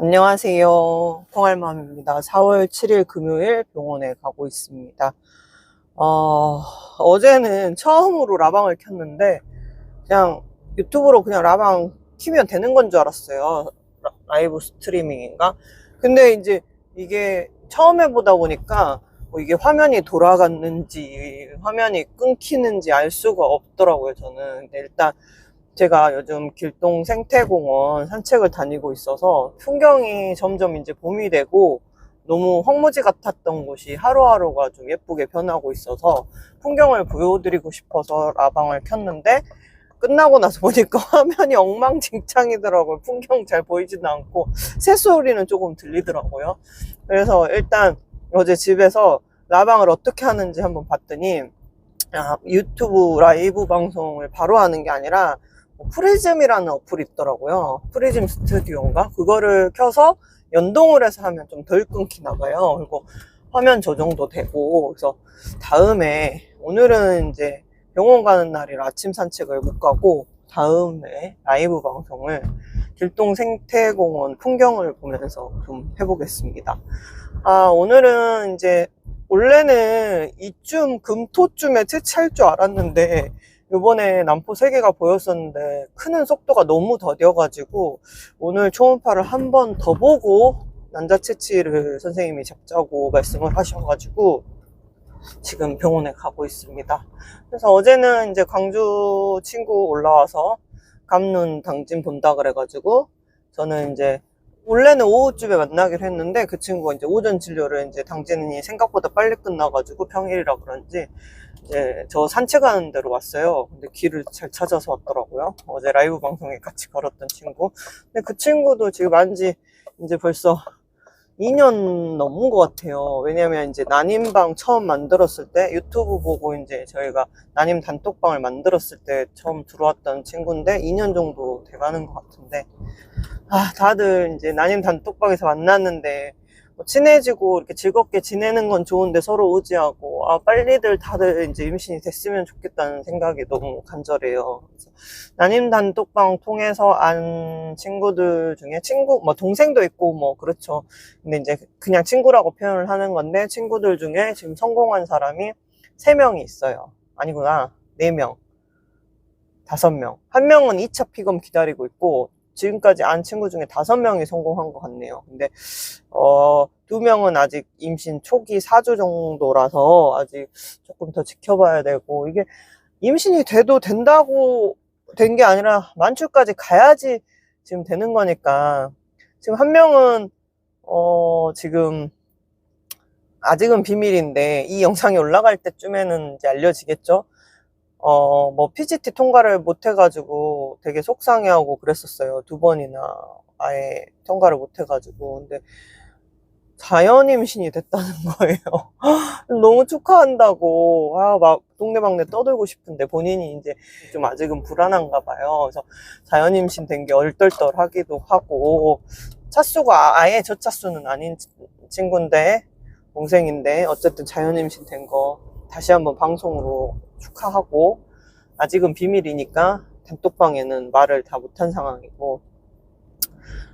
안녕하세요. 콩알맘입니다. 4월 7일 금요일 병원에 가고 있습니다. 어제는 처음으로 라방을 켰는데 그냥 유튜브로 그냥 라방 키면 되는 건 줄 알았어요. 라이브 스트리밍인가? 근데 이제 이게 처음 해보다 보니까 뭐 이게 화면이 돌아갔는지 화면이 끊기는지 알 수가 없더라고요, 저는. 근데 일단 제가 요즘 길동 생태공원 산책을 다니고 있어서 풍경이 점점 이제 봄이 되고 너무 황무지 같았던 곳이 하루하루가 좀 예쁘게 변하고 있어서 풍경을 보여드리고 싶어서 라방을 켰는데 끝나고 나서 보니까 화면이 엉망진창이더라고요. 풍경 잘 보이지도 않고 새소리는 조금 들리더라고요. 그래서 일단 어제 집에서 라방을 어떻게 하는지 한번 봤더니 유튜브 라이브 방송을 바로 하는 게 아니라 프리즘이라는 어플이 있더라고요. 프리즘 스튜디오인가? 그거를 켜서 연동을 해서 하면 좀 덜 끊기나 봐요. 그리고 화면 조정도 되고. 그래서 다음에, 오늘은 이제 병원 가는 날이라 아침 산책을 못 가고 다음에 라이브 방송을 길동 생태공원 풍경을 보면서 좀 해보겠습니다. 오늘은 이제 원래는 이쯤 금토쯤에 퇴치할 줄 알았는데 요번에 남포 3개가 보였었는데 크는 속도가 너무 더뎌가지고 오늘 초음파를 한 번 더 보고 난자 채취를 선생님이 잡자고 말씀을 하셔가지고 지금 병원에 가고 있습니다. 그래서 어제는 이제 광주 친구 올라와서 감눈 당진 본다 그래가지고 저는 이제 원래는 오후쯤에 만나기로 했는데 그 친구가 이제 오전 진료를 이제 당진이 생각보다 빨리 끝나가지고 평일이라 그런지 이제 저 산책하는 데로 왔어요. 근데 길을 잘 찾아서 왔더라고요. 어제 라이브 방송에 같이 걸었던 친구. 근데 그 친구도 지금 안지 이제 벌써 2년 넘은 것 같아요. 왜냐면 이제 난임방 처음 만들었을 때 유튜브 보고 이제 저희가 난임 단톡방을 만들었을 때 처음 들어왔던 친구인데 2년 정도 돼가는 것 같은데 다들 이제 난임 단톡방에서 만났는데 뭐 친해지고 이렇게 즐겁게 지내는 건 좋은데 서로 의지하고 빨리들 다들 이제 임신이 됐으면 좋겠다는 생각이 너무 간절해요. 그래서 난임 단톡방 통해서 안 친구들 중에 뭐 동생도 있고 뭐 그렇죠. 근데 이제 그냥 친구라고 표현을 하는 건데 친구들 중에 지금 성공한 사람이 3명이 있어요. 아니구나, 4명, 5명. 한 명은 2차 피검 기다리고 있고 지금까지 안 친구 중에 5명이 성공한 것 같네요. 근데 2명은 아직 임신 초기 4주 정도라서 아직 조금 더 지켜봐야 되고, 이게 임신이 돼도 된다고 된 게 아니라 만출까지 가야지 지금 되는 거니까. 지금 한 명은 지금 아직은 비밀인데 이 영상이 올라갈 때쯤에는 이제 알려지겠죠. 뭐 PGT 통과를 못 해가지고 되게 속상해하고 그랬었어요. 2번이나 아예 통과를 못 해가지고. 근데 자연 임신이 됐다는 거예요. 너무 축하한다고. 막 동네방네 떠들고 싶은데 본인이 이제 좀 아직은 불안한가 봐요. 그래서 자연 임신 된 게 얼떨떨하기도 하고, 차수가 아예 저 차수는 아닌 친구인데, 동생인데 어쨌든 자연 임신 된 거 다시 한번 방송으로 축하하고, 아직은 비밀이니까 단톡방에는 말을 다 못한 상황이고.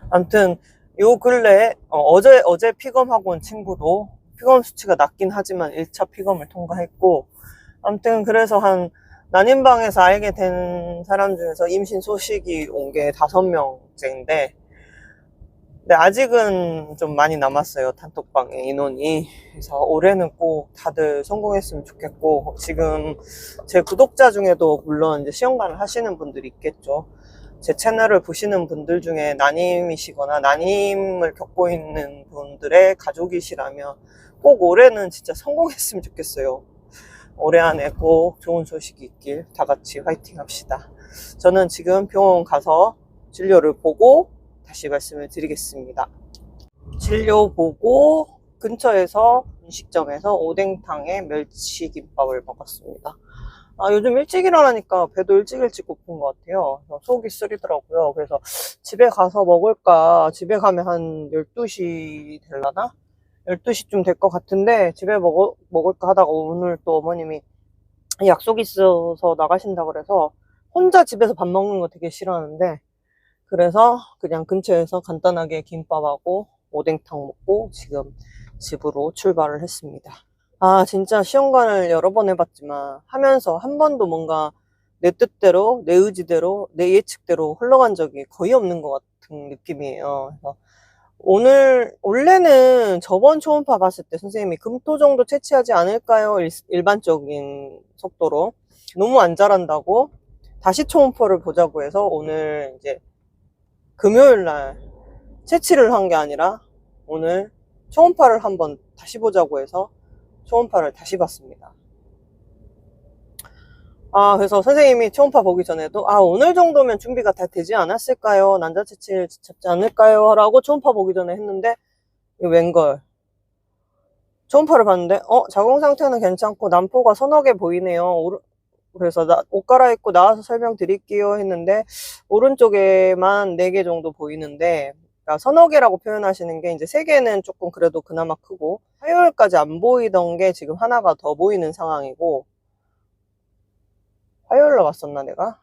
아무튼 요 근래 어제 피검하고 온 친구도 피검 수치가 낮긴 하지만 1차 피검을 통과했고, 아무튼 그래서 한 난임방에서 알게 된 사람 중에서 임신 소식이 온 게 5명째인데, 근데 아직은 좀 많이 남았어요, 단톡방에 인원이. 그래서 올해는 꼭 다들 성공했으면 좋겠고, 지금 제 구독자 중에도 물론 이제 시험관을 하시는 분들이 있겠죠. 제 채널을 보시는 분들 중에 난임이시거나 난임을 겪고 있는 분들의 가족이시라면 꼭 올해는 진짜 성공했으면 좋겠어요. 올해 안에 꼭 좋은 소식이 있길 다 같이 화이팅 합시다. 저는 지금 병원 가서 진료를 보고 다시 말씀을 드리겠습니다. 진료 보고 근처에서 음식점에서 오뎅탕에 멸치김밥을 먹었습니다. 요즘 일찍 일어나니까 배도 일찍 고픈 것 같아요. 속이 쓰리더라고요. 그래서 집에 가서 먹을까, 집에 가면 한 12시 되려나? 12시쯤 될 것 같은데 집에 먹을까 하다가 오늘 또 어머님이 약속이 있어서 나가신다 그래서 혼자 집에서 밥 먹는 거 되게 싫어하는데 그래서 그냥 근처에서 간단하게 김밥하고 오뎅탕 먹고 지금 집으로 출발을 했습니다. 아, 진짜 시험관을 여러 번 해봤지만 하면서 한 번도 뭔가 내 뜻대로, 내 의지대로, 내 예측대로 흘러간 적이 거의 없는 것 같은 느낌이에요. 그래서 원래는 저번 초음파 봤을 때 선생님이 금토 정도 채취하지 않을까요? 일반적인 속도로. 너무 안 자란다고 다시 초음파를 보자고 해서 오늘 이제 금요일 날 채취를 한 게 아니라 오늘 초음파를 한번 다시 보자고 해서 초음파를 다시 봤습니다. 아, 그래서 선생님이 초음파 보기 전에도 오늘 정도면 준비가 다 되지 않았을까요? 난자 채취를 잡지 않을까요? 라고 초음파 보기 전에 했는데 웬걸 초음파를 봤는데 자궁 상태는 괜찮고 난포가 서너 개 보이네요. 그래서 옷 갈아입고 나와서 설명드릴게요 했는데 오른쪽에만 4개 정도 보이는데, 그러니까 서너 개라고 표현하시는 게 이제 3개는 조금 그래도 그나마 크고 화요일까지 안 보이던 게 지금 하나가 더 보이는 상황이고, 화요일날 왔었나 내가?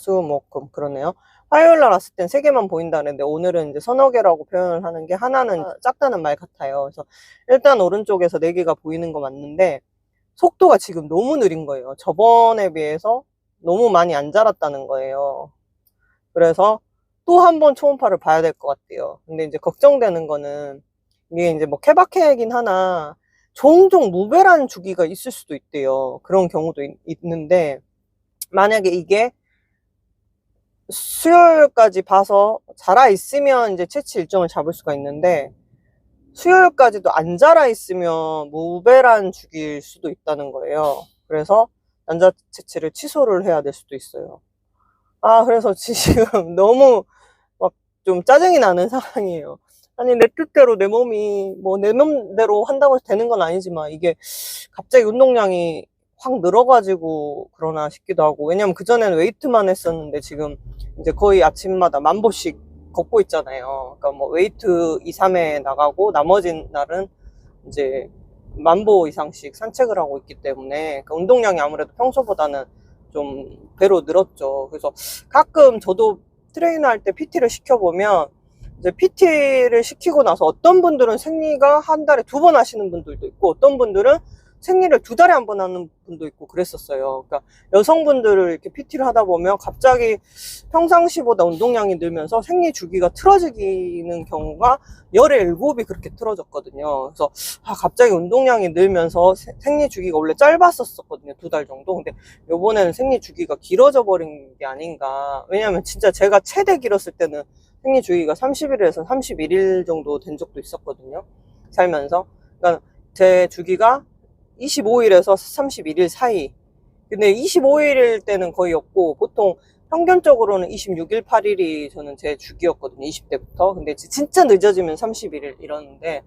수, 목, 금 그러네요. 화요일날 왔을 땐 3개만 보인다는데 오늘은 이제 서너 개라고 표현을 하는 게 하나는 작다는 말 같아요. 그래서 일단 오른쪽에서 4개가 보이는 거 맞는데 속도가 지금 너무 느린 거예요. 저번에 비해서 너무 많이 안 자랐다는 거예요. 그래서 또 한 번 초음파를 봐야 될 것 같아요. 근데 이제 걱정되는 거는 이게 이제 뭐 케바케이긴 하나 종종 무배란 주기가 있을 수도 있대요. 그런 경우도 있는데 만약에 이게 수요일까지 봐서 자라 있으면 이제 채취 일정을 잡을 수가 있는데 수요일까지도 안 자라 있으면 무배란 주기일 수도 있다는 거예요. 그래서 난자 채취를 취소를 해야 될 수도 있어요. 그래서 지금 너무 막 좀 짜증이 나는 상황이에요. 아니, 내 뜻대로 내 몸이 뭐 내 맘대로 한다고 되는 건 아니지만 이게 갑자기 운동량이 확 늘어가지고 그러나 싶기도 하고, 왜냐면 그전에는 웨이트만 했었는데 지금 이제 거의 아침마다 1000보씩 걷고 있잖아요. 그러니까 뭐 웨이트 2, 3회 나가고 나머지 날은 이제 1000보 이상씩 산책을 하고 있기 때문에 그러니까 운동량이 아무래도 평소보다는 좀 배로 늘었죠. 그래서 가끔 저도 트레이너 할 때 PT를 시켜보면 이제 PT를 시키고 나서 어떤 분들은 생리가 한 달에 2번 하시는 분들도 있고 어떤 분들은 생리를 2달에 한 번 하는 분도 있고 그랬었어요. 그러니까 여성분들을 이렇게 PT를 하다 보면 갑자기 평상시보다 운동량이 늘면서 생리 주기가 틀어지는 경우가 열의 7이 그렇게 틀어졌거든요. 그래서 갑자기 운동량이 늘면서 생리 주기가 원래 짧았었거든요. 2달 정도. 근데 요번에는 생리 주기가 길어져 버린 게 아닌가. 왜냐면 진짜 제가 최대 길었을 때는 생리 주기가 30일에서 31일 정도 된 적도 있었거든요. 살면서. 그러니까 제 주기가 25일에서 31일 사이. 근데 25일일 때는 거의 없고 보통 평균적으로는 26일, 8일이 저는 제 주기였거든요. 20대부터. 근데 진짜 늦어지면 31일 이러는데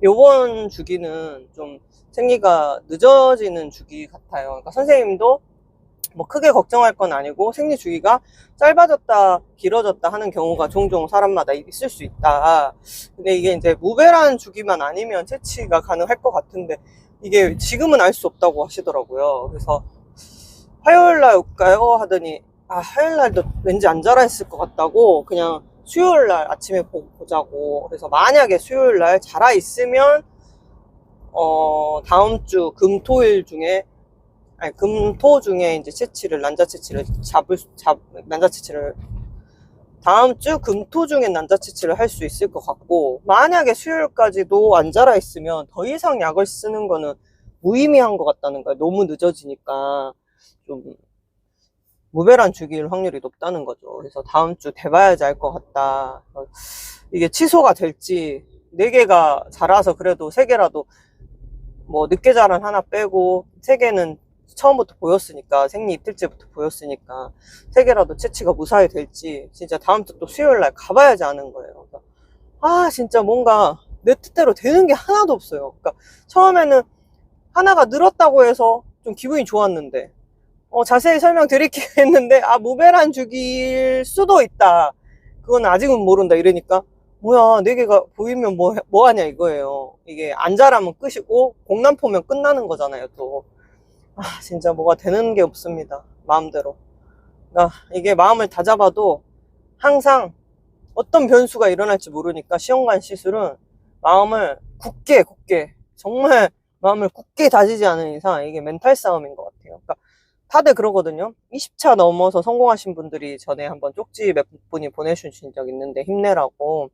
요번 주기는 좀 생리가 늦어지는 주기 같아요. 그러니까 선생님도 뭐 크게 걱정할 건 아니고 생리 주기가 짧아졌다 길어졌다 하는 경우가 종종 사람마다 있을 수 있다. 근데 이게 이제 무배란 주기만 아니면 채취가 가능할 것 같은데 이게 지금은 알 수 없다고 하시더라고요. 그래서 화요일날 올까요? 하더니 화요일날도 왠지 안 자라 있을 것 같다고 그냥 수요일날 아침에 보자고. 그래서 만약에 수요일날 자라 있으면 다음 주 금토일 중에 금토 중에 이제 채취를 난자 채취를 난자 채취를 다음 주 금토 중에 난자 채취를 할 수 있을 것 같고, 만약에 수요일까지도 안 자라 있으면 더 이상 약을 쓰는 거는 무의미한 것 같다는 거예요. 너무 늦어지니까 좀 무배란 주기일 확률이 높다는 거죠. 그래서 다음 주 돼봐야지 알 것 같다. 이게 취소가 될지 4개가 자라서 그래도 3개라도 뭐 늦게 자란 하나 빼고 3개는 처음부터 보였으니까 생리 이틀째부터 보였으니까 3개라도 채취가 무사히 될지 진짜 다음 주 또 수요일날 가봐야지 아는 거예요. 그러니까 진짜 뭔가 내 뜻대로 되는 게 하나도 없어요. 그러니까 처음에는 하나가 늘었다고 해서 좀 기분이 좋았는데 자세히 설명드릴게요 했는데 무배란 주기일 수도 있다. 그건 아직은 모른다 이러니까 뭐야 4개가 보이면 뭐 하냐 이거예요. 이게 안 자라면 끝이고 공난포면 끝나는 거잖아요 또. 진짜 뭐가 되는 게 없습니다. 마음대로. 그러니까 이게 마음을 다 잡아도 항상 어떤 변수가 일어날지 모르니까 시험관 시술은 마음을 굳게 정말 마음을 굳게 다지지 않은 이상 이게 멘탈 싸움인 것 같아요. 그러니까 다들 그러거든요. 20차 넘어서 성공하신 분들이 전에 한번 쪽지 몇 분이 보내주신 적 있는데 힘내라고.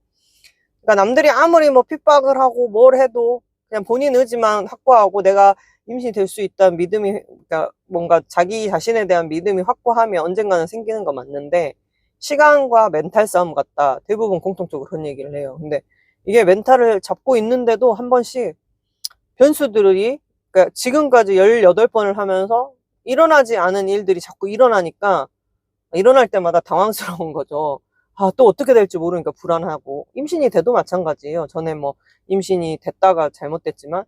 그러니까 남들이 아무리 뭐 핍박을 하고 뭘 해도 그냥 본인 의지만 확고하고 내가 임신이 될 수 있다는 믿음이, 그러니까 뭔가 자기 자신에 대한 믿음이 확고하면 언젠가는 생기는 거 맞는데 시간과 멘탈 싸움 같다. 대부분 공통적으로 그런 얘기를 해요. 근데 이게 멘탈을 잡고 있는데도 한 번씩 변수들이, 그러니까 지금까지 18번을 하면서 일어나지 않은 일들이 자꾸 일어나니까 일어날 때마다 당황스러운 거죠. 아, 또 어떻게 될지 모르니까 불안하고. 임신이 돼도 마찬가지예요. 전에 뭐 임신이 됐다가 잘못됐지만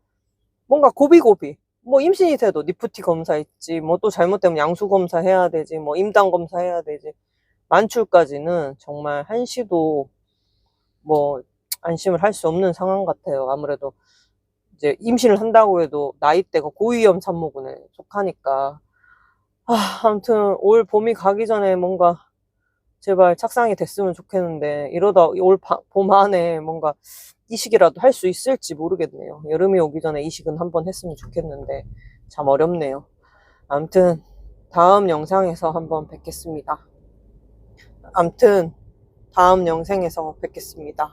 뭔가 고비고비. 뭐 임신이 돼도 니프티 검사 있지, 뭐 또 잘못되면 양수 검사 해야 되지, 뭐 임당 검사 해야 되지. 만출까지는 정말 한시도 뭐 안심을 할 수 없는 상황 같아요. 아무래도 이제 임신을 한다고 해도 나이대가 고위험 산모군에 속하니까. 아무튼 올 봄이 가기 전에 뭔가 제발 착상이 됐으면 좋겠는데 이러다 올 봄 안에 뭔가 이식이라도 할 수 있을지 모르겠네요. 여름이 오기 전에 이식은 한번 했으면 좋겠는데 참 어렵네요. 아무튼 다음 영상에서 한번 뵙겠습니다. 아무튼 다음 영상에서 뵙겠습니다.